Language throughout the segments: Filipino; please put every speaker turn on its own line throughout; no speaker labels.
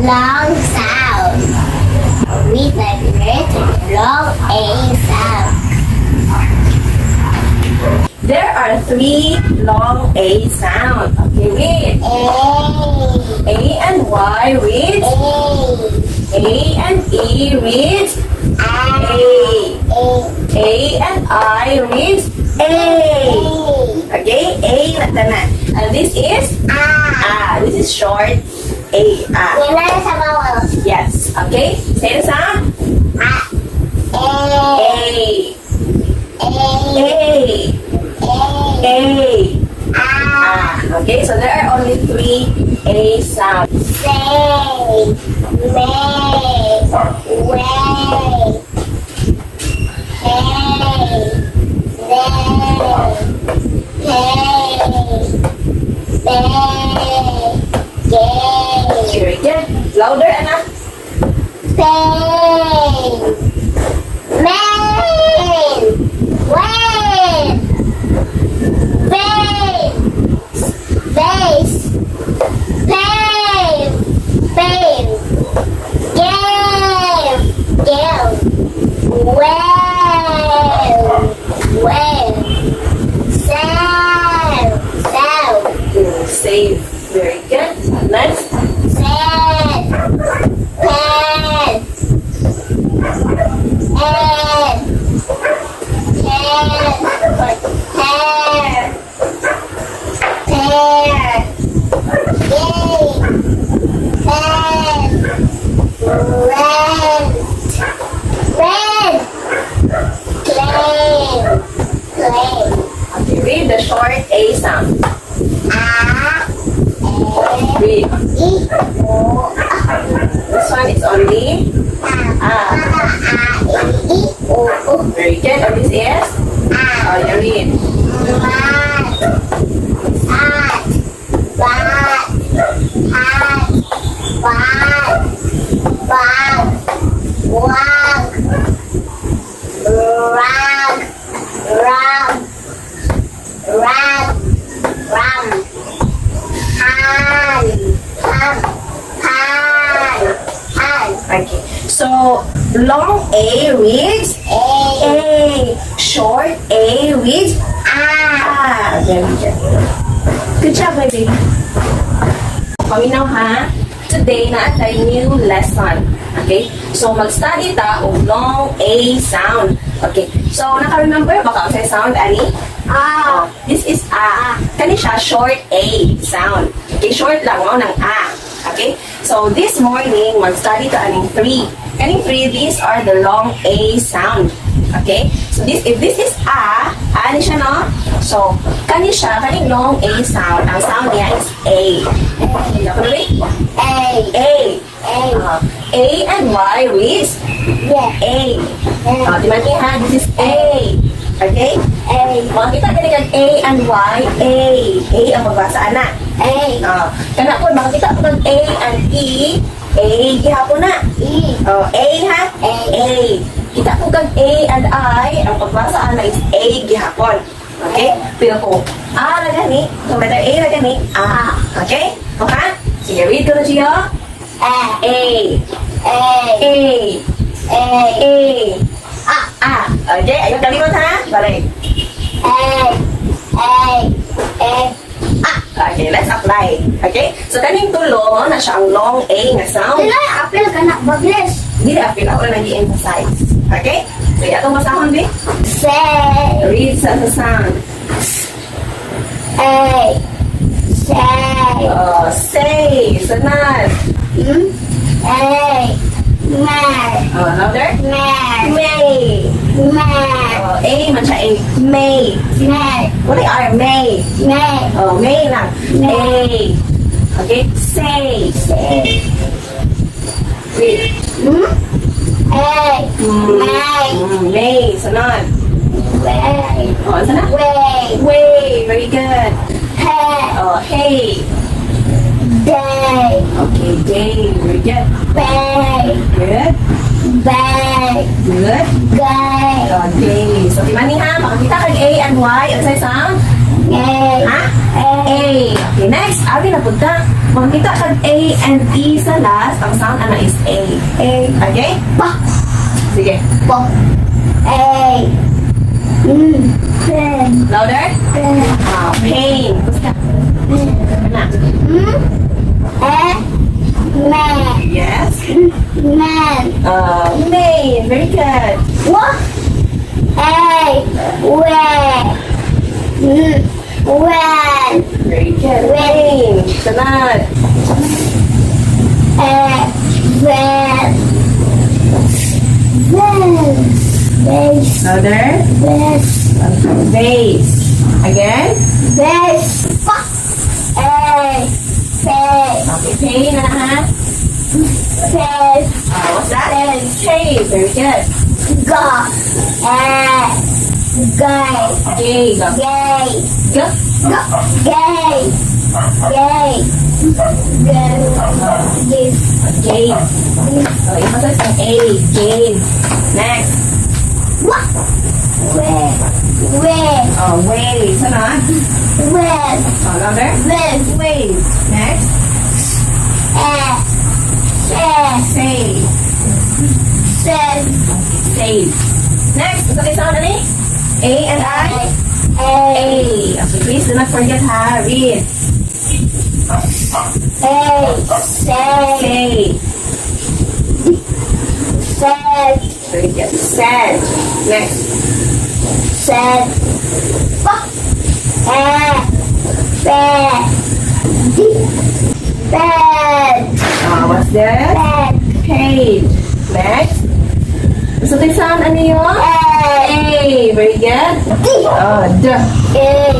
long sound. Read the long A sound.
There are 3 long A sounds. Okay, read.
A,
A and Y reads.
A,
A and E reads. A. A and I reads. A. Okay, A na tanan. And this is A. This is short A. A.
Yan na sa bawal.
Yes. Okay. Say the sound.
A,
A.
A,
A. A. Ah. Okay, so there are only 3 A sounds.
say, may, way, hey,
Very good. Louder, Anna. Save. Very good. Next. Okay, read the short A sound. Read. This one is only very good. And this is you read. Okay. So long A reads A. Short A reads A. Very good. Good job, baby. Paminaw ha. Today na tayo new lesson. Okay? So mag-study ta og long A sound. Okay. So naka-remember baka sa sound ani? This is A. Kani siya short A sound. Okay, short lang mo ng A. Okay? So this morning mag-study ta aning 3. Kaning 3, these are the long A sound. Okay? So if this is A, ani siya no? So kani siya, kaning long A sound, ang sound niya is A. Okay? A and Y reads A. Timati ha, this is A. Okay? Makakita ka kag A and Y, A. A ang magbasa, ana. Kana po, makakita po kag A and E. A, gihapon na. A ha? A. Kita po kag A and I, ang pagbasa, ana is A gihapon. Okay? Pero kung A na gani, kung letter A na gani, A. Okay? Okay? Sige, read ko na siya. A. Okay, ayun kalimot ha. Balik. Okay, let's apply. Okay? So, kaning tulo, na siya ang long A nga sound.
Apil ka na, bagles.
Hindi na apil ako na nag-emphasize. Okay? So, itong masahon, Bi.
Say,
Read sa sound.
say,
Say. Sunod.
may,
Louder.
may,
A man siya. A. May. What are May? May lang. A. Okay? Say. Read. May. Sunod. Sunod. Way. Very good. Hey. Okay, day. Very good. Good. Good. Okay. So, timani ha. Makakita kag A and Y. Ano sa'yo sound? Ha? A. Okay, next. Ari na punta. Makita kag A and E sa last, ang sound ana is A. A. Okay?
Pa.
Sige.
Po. A. Pen.
Louder?
Pen.
Pain. Basta. Ana.
Man.
Yes.
Man.
Main. Very good.
What? A. When. When.
Very good. Main. Sunod.
When. When. Vase.
Louder.
Vase.
Vase. Again.
Vase. A. Vase.
Okay. Pain. Ana ha?
Vase.
What's that? Pain. Very good.
Go. Gay.
Gay. Go.
Gay.
Go.
Go. Gay. Gay. Gay. Yes.
Gaze. Oh, emphasis on A. Gaze. Next.
What? Where? Where?
Oh, waves. Sunod.
Where?
Oh, louder.
Where?
Waves. Next. Save.
Says.
Save. Next. What's the sound, Ani? A and I? A. Okay, please do not forget ha. Read.
Say.
Say.
Said.
Very good. Said. Next.
Said. Bed.
What's that?
Bed.
Paid. Next. What's the sound, Ani yun? A. Very good. D.
Egg.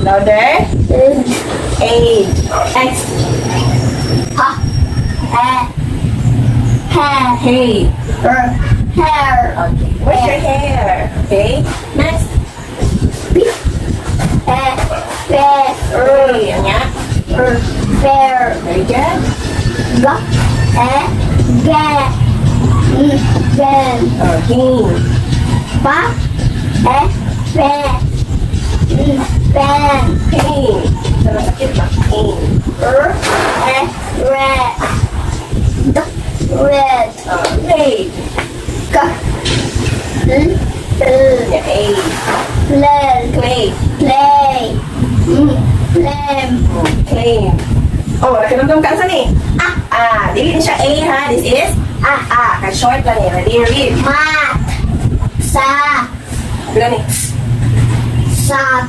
Louder. A. X.
Hair.
Hey.
Hair.
Okay. Where's your hair? Okay. Next.
Bear.
Hey. Yan nga.
Bear.
Very good.
Get. Ben.
Okay.
Ba. Ben. Ben.
Pain. Sa masakit ba? Pain.
Red. Red.
Red. Yeah, A.
Play.
Clay.
Play. Flame.
Claim. Oh, nakinamdam ka saan eh? Dili din siya A ha. This is ka-short lang eh. Ready, read.
Mat. Sa.
Bilang eh.
Sat.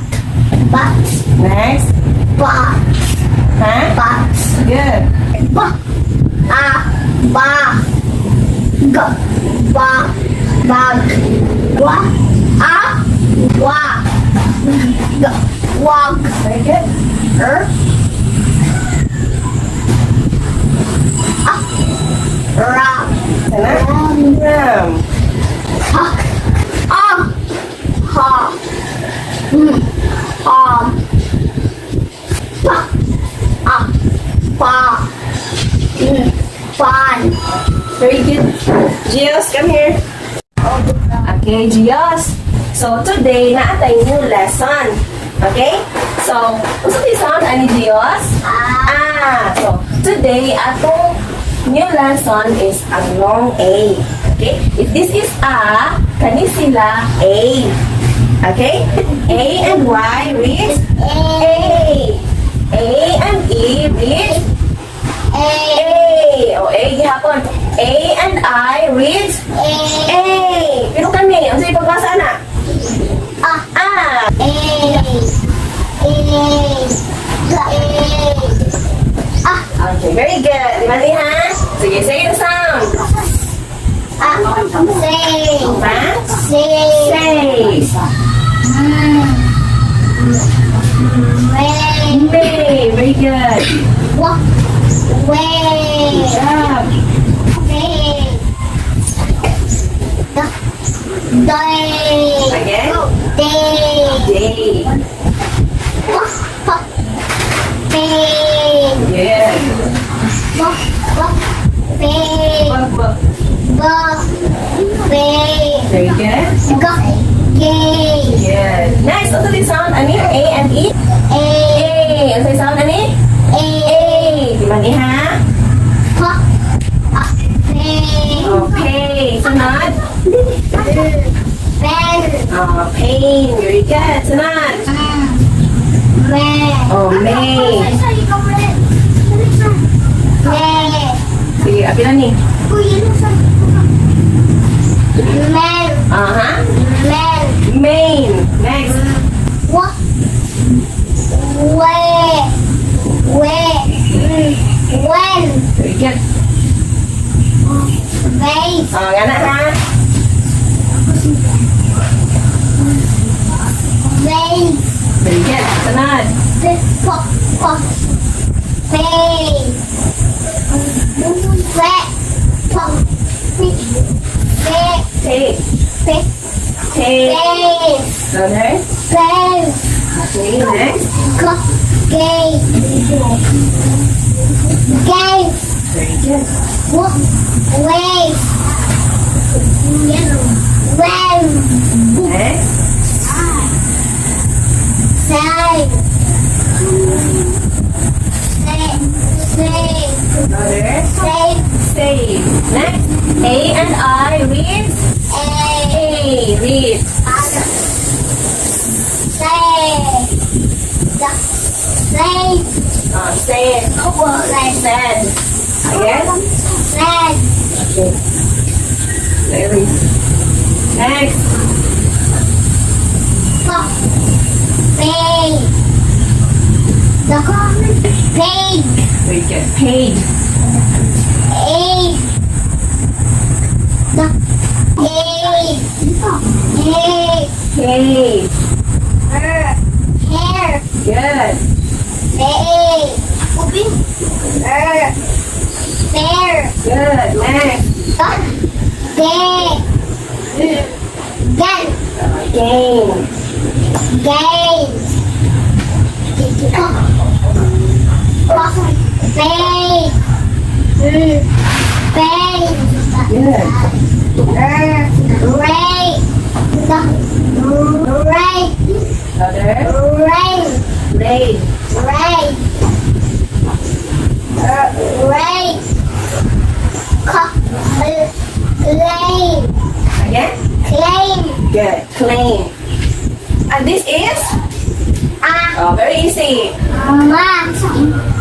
Bat.
Next.
Bat.
Ha?
Bat.
Good.
Ba. Ba. G. Ba. Bag. Wa. Wa. G. Wag.
Very good.
Ra.
Sana? Ram.
Ha. Ha. Pa. Pa. Pan.
Very good. Gios, come here. Okay, Gios. So, today, naatay new lesson. Okay? So, gusto di sound ani Gios? So, today, atong new lesson is ang long A. Okay? If this is A, kani sila A. Okay? A and Y reads A. A and E reads A. O, A gihapon. A and I reads A. Pero kami, ang sa'yo pagbasa na? Okay, very good. Mali ha? Sige, say the sound. Say. May. Very good. Good job. Again. Day. Good. Very good. Good. Next, what's the sound? Ani? A and E? A. What's the sound? Ani? A. Mani ha?
Pa. Pain.
Okay. Sunod.
Pen.
Pain. Very good. Sunod.
May.
May.
May.
Sige, apilan ni.
Men. Men.
Main. Next.
What? Where? When?
Very good.
Face.
Gana ha?
Face.
Very good. Sunod.
Pop. Face. Wet. Pop. Face.
Take.
Face.
Take.
Face.
Louder.
Face.
Okay, next.
Gate. Gate.
Very good.
Wave. Wave.
Next.
Side. Save.
Louder.
Save.
Save. Next. A and I reads. A reads.
Save. Save.
Say it. Said. Again.
Save.
Okay. Very. Next.
Paid. The paid.
Very good. Paid.
Aid. The aid. Aid.
Paid.
Hair.
Good.
Aid. Open. Fair.
Good. Next.
Day. Gun.
Game.
Game. Pay. Pay.
Good.
Ray. Ray.
Louder.
Ray.
Lay.
Ray. Ray. Claim.
Again.
Claim.
Good. Claim. And this is?
Ah.
Very easy.
Mat.